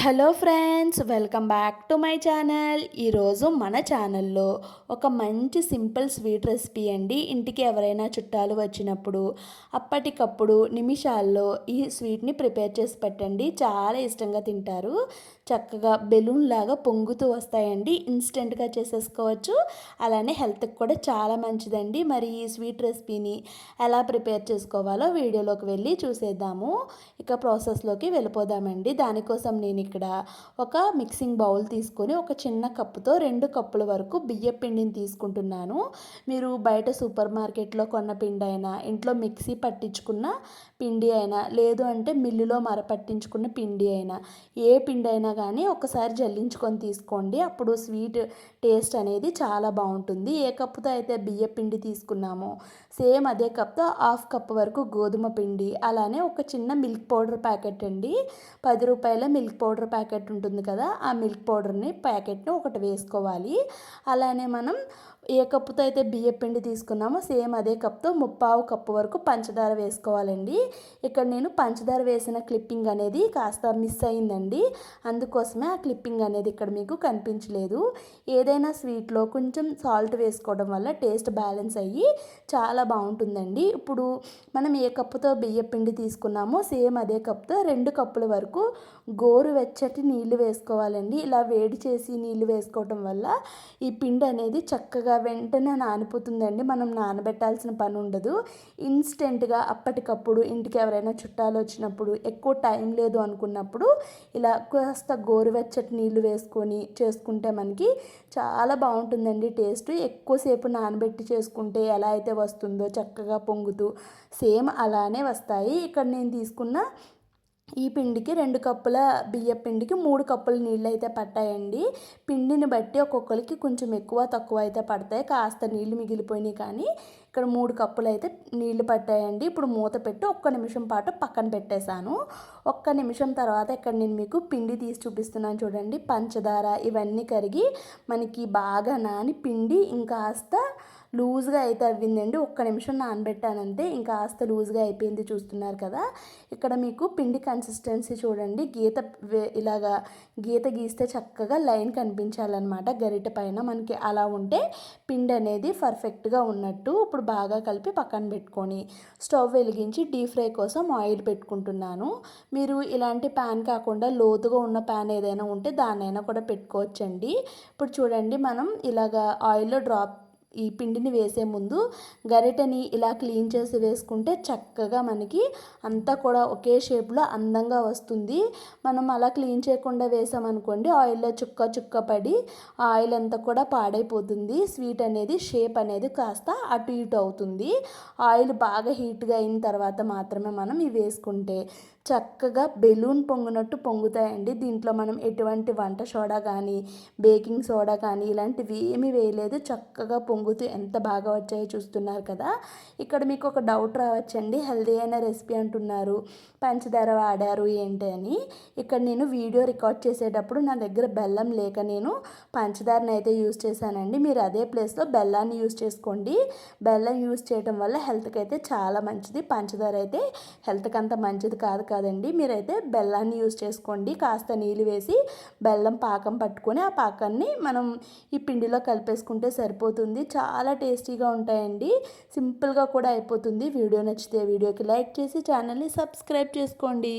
Hello friends, welcome back to my channel. ఈరోజు మన ఛానల్లో ఒక మంచి సింపుల్ స్వీట్ రెసిపీ అండి. ఇంటికి ఎవరైనా చుట్టాలు వచ్చినప్పుడు అప్పటికప్పుడు నిమిషాల్లో ఈ స్వీట్ని ప్రిపేర్ చేసి పెట్టండి. చాలా ఇష్టంగా తింటారు. చక్కగా బెలూన్ లాగా పొంగుతూ వస్తాయండి. ఇన్స్టెంట్గా చేసేసుకోవచ్చు. అలానే హెల్త్కి కూడా చాలా మంచిదండి. మరి ఈ స్వీట్ రెసిపీని ఎలా ప్రిపేర్ చేసుకోవాలో వీడియోలోకి వెళ్ళి చూసేద్దాము. ఇక ప్రాసెస్లోకి వెళ్ళిపోదామండి. దానికోసం నేను ఇక్కడ ఒక మిక్సింగ్ బౌల్ తీసుకొని ఒక చిన్న కప్పుతో 2 కప్పుల వరకు బియ్య పిండిని తీసుకుంటున్నాను. మీరు బయట సూపర్ మార్కెట్లో కొన్న పిండి అయినా, ఇంట్లో మిక్సీ పట్టించుకున్న పిండి అయినా, లేదు అంటే మిల్లులో మరపట్టించుకున్న పిండి అయినా, ఏ పిండి అయినా కానీ ఒకసారి జల్లించుకొని తీసుకోండి. అప్పుడు స్వీట్ టేస్ట్ అనేది చాలా బాగుంటుంది. ఏ కప్పుతో అయితే బియ్య పిండి తీసుకున్నామో సేమ్ అదే కప్తో 1/2 కప్ వరకు గోధుమ పిండి, అలానే ఒక చిన్న మిల్క్ పౌడర్ ప్యాకెట్ అండి. 10 రూపాయల మిల్క్ పౌడర్ ప్యాకెట్ ఉంటుంది కదా, ఆ మిల్క్ పౌడర్ని ప్యాకెట్ని ఒకటి వేసుకోవాలి. అలానే మనం ఏ కప్పుతో అయితే బియ్య పిండి తీసుకున్నామో సేమ్ అదే కప్తో 3/4 కప్పు వరకు పంచదార వేసుకోవాలండి. ఇక్కడ నేను పంచదార వేసిన క్లిప్పింగ్ అనేది కాస్త మిస్ అయిందండి. అందుకోసమే ఆ క్లిప్పింగ్ అనేది ఇక్కడ మీకు కనిపించలేదు. ఏదైనా స్వీట్లో కొంచెం సాల్ట్ వేసుకోవడం వల్ల టేస్ట్ బ్యాలెన్స్ అయ్యి చాలా బాగుంటుందండి. ఇప్పుడు మనం ఏ కప్పుతో బియ్య పిండి తీసుకున్నామో సేమ్ అదే కప్తో 2 కప్పుల వరకు గోరువెచ్చటి నీళ్లు వేసుకోవాలండి. ఇలా వేడి చేసి నీళ్లు వేసుకోవడం వల్ల ఈ పిండి అనేది చక్కగా వెంటనే నానిపోతుందండి. మనం నానబెట్టాల్సిన పని ఉండదు. ఇన్స్టెంట్గా అప్పటికప్పుడు ఇంటికి ఎవరైనా చుట్టాలు వచ్చినప్పుడు, ఎక్కువ టైం లేదు అనుకున్నప్పుడు ఇలా కాస్త గోరువెచ్చటి నీళ్లు వేసుకొని చేసుకుంటే మనకి చాలా బాగుంటుందండి టేస్ట్. ఎక్కువసేపు నానబెట్టి చేసుకుంటే ఎలా అయితే వస్తుందో చక్కగా పొంగుతూ సేమ్ అలానే వస్తాయి. ఇక్కడ నేను తీసుకున్న ఈ పిండికి 2 కప్పుల బియ్య పిండికి 3 కప్పుల నీళ్ళు అయితే పట్టాయండి. పిండిని బట్టి ఒక్కొక్కరికి కొంచెం ఎక్కువ తక్కువ అయితే పడతాయి. కాస్త నీళ్ళు మిగిలిపోయినాయి, కానీ ఇక్కడ 3 కప్పులు అయితే నీళ్లు పట్టాయండి. ఇప్పుడు మూత పెట్టి 1 నిమిషం పాటు పక్కన పెట్టేశాను. 1 నిమిషం తర్వాత ఇక్కడ నేను మీకు పిండి తీసి చూపిస్తున్నాను చూడండి. పంచదార ఇవన్నీ కరిగి మనకి బాగా నాని పిండి ఇంకాస్త లూజ్గా అయితే అవ్విందండి. 1 నిమిషం నానబెట్టానంతే, ఇంకా కాస్త లూజ్గా అయిపోయింది. చూస్తున్నారు కదా, ఇక్కడ మీకు పిండి కన్సిస్టెన్సీ చూడండి. ఇలాగా గీత గీస్తే చక్కగా లైన్ కనిపించాలన్నమాట గరిటె పైన. మనకి అలా ఉంటే పిండి అనేది పర్ఫెక్ట్గా ఉన్నట్టు. ఇప్పుడు బాగా కలిపి పక్కన పెట్టుకొని స్టవ్ వెలిగించి డీప్ ఫ్రై కోసం ఆయిల్ పెట్టుకుంటున్నాను. మీరు ఇలాంటి ప్యాన్ కాకుండా లోతుగా ఉన్న ప్యాన్ ఏదైనా ఉంటే దాన్నైనా కూడా పెట్టుకోవచ్చండి. ఇప్పుడు చూడండి, మనం ఇలాగా ఆయిల్లో ఈ పిండిని వేసే ముందు గరిటెని ఇలా క్లీన్ చేసి వేసుకుంటే చక్కగా మనకి అంతా కూడా ఒకే షేప్లో అందంగా వస్తుంది. మనం అలా క్లీన్ చేయకుండా వేసామనుకోండి, ఆయిల్లో చుక్క చుక్క పడి ఆయిల్ అంతా కూడా పాడైపోతుంది. స్వీట్ అనేది షేప్ అనేది కాస్త అటు ఇటు అవుతుంది. ఆయిల్ బాగా హీట్గా అయిన తర్వాత మాత్రమే మనం ఇవి వేసుకుంటే చక్కగా బెలూన్ పొంగినట్టు పొంగుతాయండి. దీంట్లో మనం ఎటువంటి వంట సోడా కానీ, బేకింగ్ సోడా కానీ ఇలాంటివి ఏమీ వేయలేదు. చక్కగా పొంగుతూ ఎంత బాగా వచ్చాయో చూస్తున్నారు కదా. ఇక్కడ మీకు ఒక డౌట్ రావచ్చండి, హెల్దీ అయిన రెసిపీ అంటున్నారు, పంచదార వాడారు ఏంటి అని. ఇక్కడ నేను వీడియో రికార్డ్ చేసేటప్పుడు నా దగ్గర బెల్లం లేక నేను పంచదారని అయితే యూజ్ చేశానండి. మీరు అదే ప్లేస్లో బెల్లాన్ని యూజ్ చేసుకోండి. బెల్లం యూజ్ చేయడం వల్ల హెల్త్కి అయితే చాలా మంచిది. పంచదార అయితే హెల్త్కి అంత మంచిది కాదు కదండి. మీరైతే బెల్లాన్ని యూజ్ చేసుకోండి. కాస్త నీళ్ళు వేసి బెల్లం పాకం పట్టుకొని ఆ పాకాన్ని మనం ఈ పిండిలో కలిపేసుకుంటే సరిపోతుంది. చాలా టేస్టీగా ఉంటాయండి. సింపుల్గా కూడా అయిపోతుంది. వీడియో నచ్చితే వీడియోకి లైక్ చేసి ఛానల్ని సబ్స్క్రైబ్ చేసుకోండి.